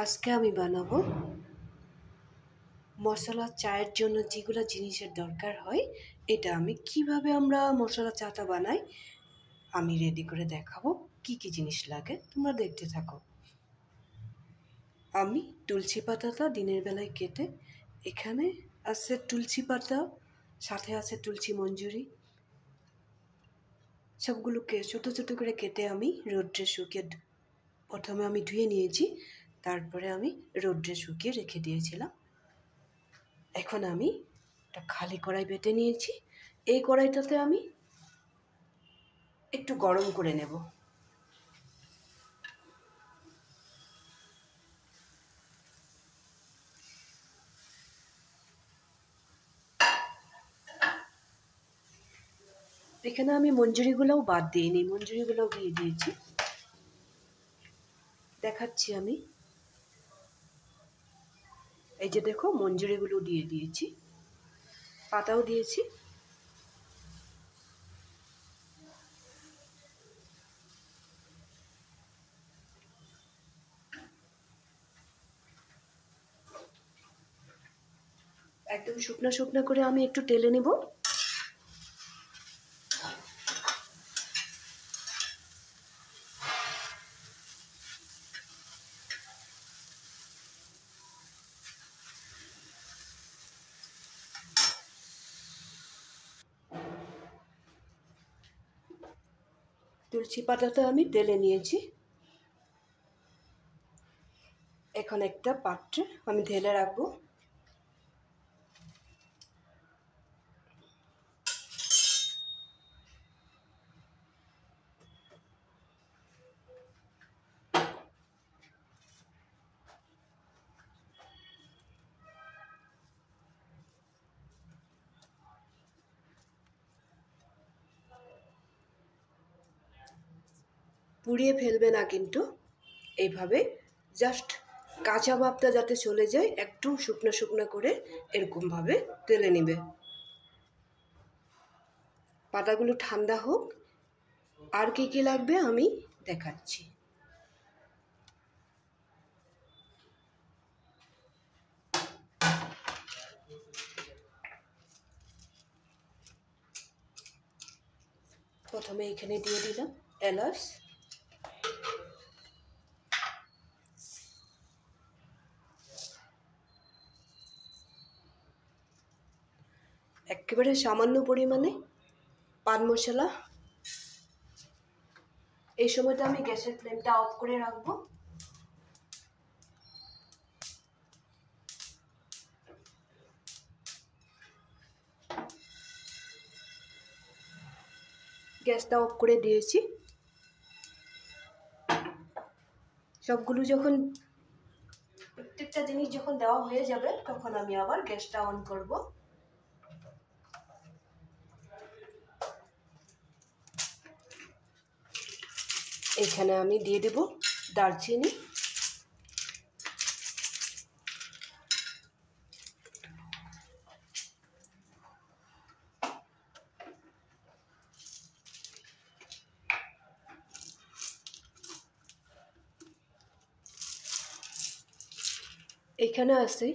আজকে আমি বানাবো মশলা চায়ের জন্য যেগুলো জিনিসের দরকার হয়। এটা আমি কিভাবে আমরা মশলা চাটা বানাই আমি রেডি করে দেখাবো। কি কি জিনিস লাগে তোমরা দেখতে থাকো। আমি তুলসী পাতাটা দিনের বেলায় কেটে, এখানে আছে তুলসী পাতা, সাথে আছে তুলসী মঞ্জুরি, সবগুলোকে ছোটো ছোটো করে কেটে আমি রোদ্রে শুকিয়ে, প্রথমে আমি ধুয়ে নিয়েছি, তারপরে আমি রোদ্রে শুকিয়ে রেখে দিয়েছিলাম। এখন আমি একটা খালি কড়াই বেটে নিয়েছি। এই কড়াইটাতে আমি একটু গরম করে নেব। এখানে আমি মঞ্জুরিগুলোও বাদ দিইনি, মঞ্জুরিগুলোও দিয়ে দিয়েছি, দেখাচ্ছি আমি। এই যে দেখো, মঞ্জুরিগুলো দিয়ে দিয়েছি, পাতাও দিয়েছি। একদম শুকনো শুকনো করে আমি একটু টেলে নেব। তুলসী পাতাটা আমি টেলে নিয়েছি। এখন একটা পাত্রে আমি ঢেলে রাখবো। পুড়িয়ে ফেলবে না কিন্তু, এইভাবে জাস্ট কাঁচা ভাবটা যাতে চলে যায়, একটু শুকনো শুকনো করে এরকমভাবে তেলে নেবে। পাতাগুলো ঠান্ডা হোক, আর কি কি লাগবে আমি দেখাচ্ছি। প্রথমে এখানে দিয়ে দিলাম এলাচ, একেবারে সামান্য পরিমাণে পান মশলা। এই সময়টা আমি গ্যাসের ফ্লেমটা অফ করে রাখবো। গ্যাসটা অফ করে দিয়েছি। সবগুলো যখন, প্রত্যেকটা জিনিস যখন দেওয়া হয়ে যাবে, তখন আমি আবার গ্যাসটা অন করব। এখানে আমি দিয়ে দেব দারচিনি, এখানে আছে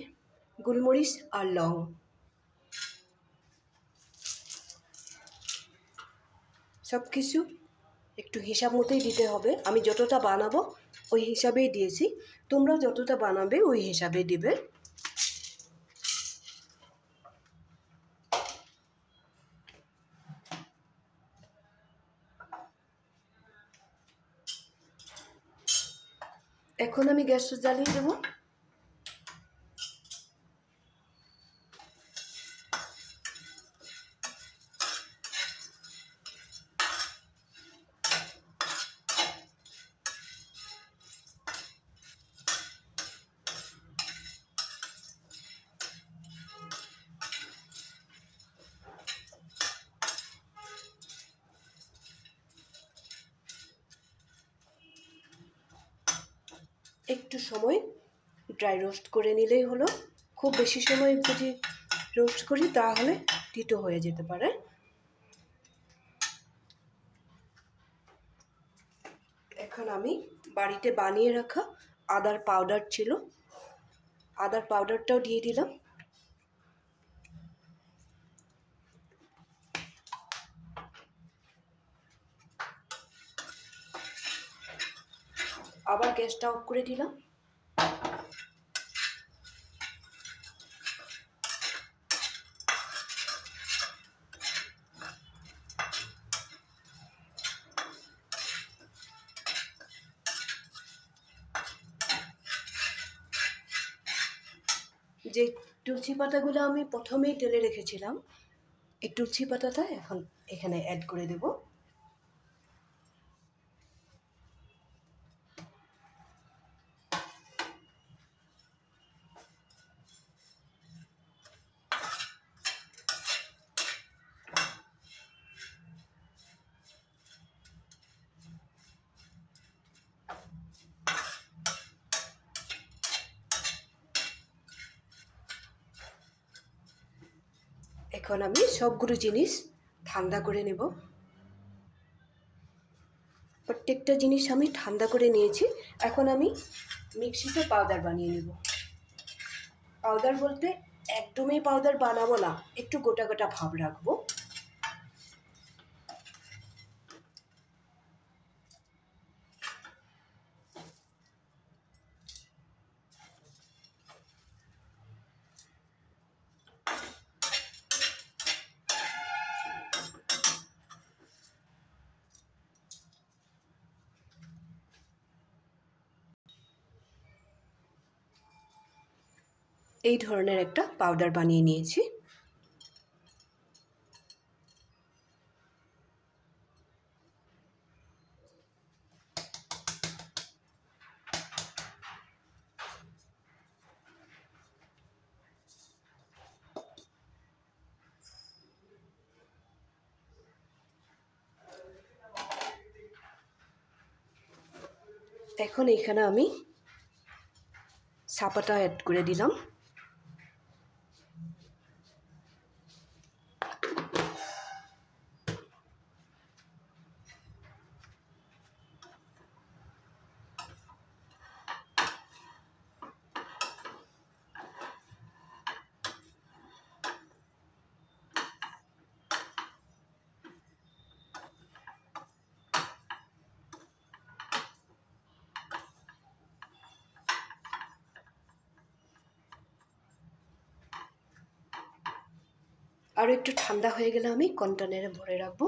গোলমরিচ আর লং। সব কিছু একটু হিসাব মতোই দিতে হবে। আমি যতটা বানাবো ওই হিসাবেই দিয়েছি, তোমরা যতটা বানাবে ওই হিসাবে দিবে। এখন আমি গ্যাসটা জ্বালিয়ে দেবো। একটু সময় ড্রাই রোস্ট করে নিলেই হলো। খুব বেশি সময় যদি রোস্ট করি তাহলে তিতো হয়ে যেতে পারে। এখন আমি বাড়িতে বানিয়ে রাখা আদার পাউডার ছিল, আদার পাউডারটাও দিয়ে দিলাম। আবার গ্যাসটা অফ করে দিলাম। যে তুলসী পাতাগুলো আমি প্রথমেই ঢেলে রেখেছিলাম, এই তুলসী পাতাটা এখন এখানে অ্যাড করে দেব। এখন আমি সবগুলো জিনিস ঠান্ডা করে নেব। প্রত্যেকটা জিনিস আমি ঠান্ডা করে নিয়েছি। এখন আমি মিক্সিতে পাউডার বানিয়ে নেব। পাউডার বলতে একদমই পাউডার বানাবো না, একটু গোটা গোটা ভাব রাখবো। এই ধরনের একটা পাউডার বানিয়ে নিয়েছি। এখন এখানে আমি চাপাতা অ্যাড করে দিলাম। আর একটু ঠান্ডা হয়ে গেলে আমি কন্টেনারে ভরে রাখবো।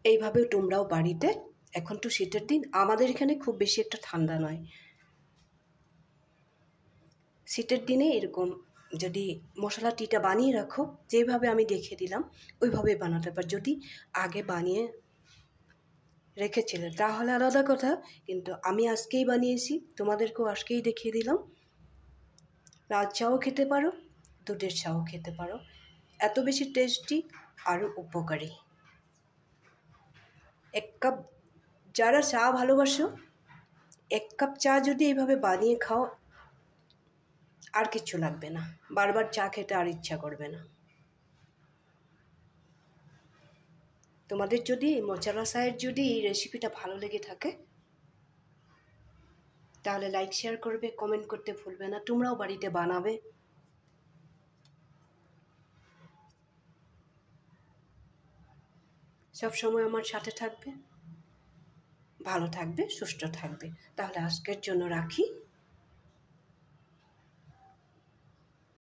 এইভাবে তোমরাও বাড়িতে, এখন তো শীতের দিন, আমাদের এখানে খুব বেশি একটা ঠান্ডা নয়, শীতের দিনে এরকম যদি মশলা টিটা বানিয়ে রাখো, যেভাবে আমি দেখিয়ে দিলাম ওইভাবে বানাতে পার। যদি আগে বানিয়ে রেখেছিলে তাহলে আলাদা কথা, কিন্তু আমি আজকেই বানিয়েছি, তোমাদেরকেও আজকেই দেখিয়ে দিলাম। লাল চাও খেতে পারো, দুধের চাও খেতে পারো, এত বেশি টেস্টি আর উপকারী। এক কাপ, যারা চা ভালোবাসো, এক কাপ চা যদি এইভাবে বানিয়ে খাও, আর কিছু লাগবে না, বারবার চা খেতে আর ইচ্ছা করবে না। তোমাদের যদি মশলা চায়ের যদি এই রেসিপিটা ভালো লেগে থাকে তাহলে লাইক শেয়ার করবে, কমেন্ট করতে ভুলবে না। তোমরাও বাড়িতে বানাবে। সব সময় আমার সাথে থাকবে, ভালো থাকবে, সুস্থ থাকবে। তাহলে আজকের জন্য রাখি।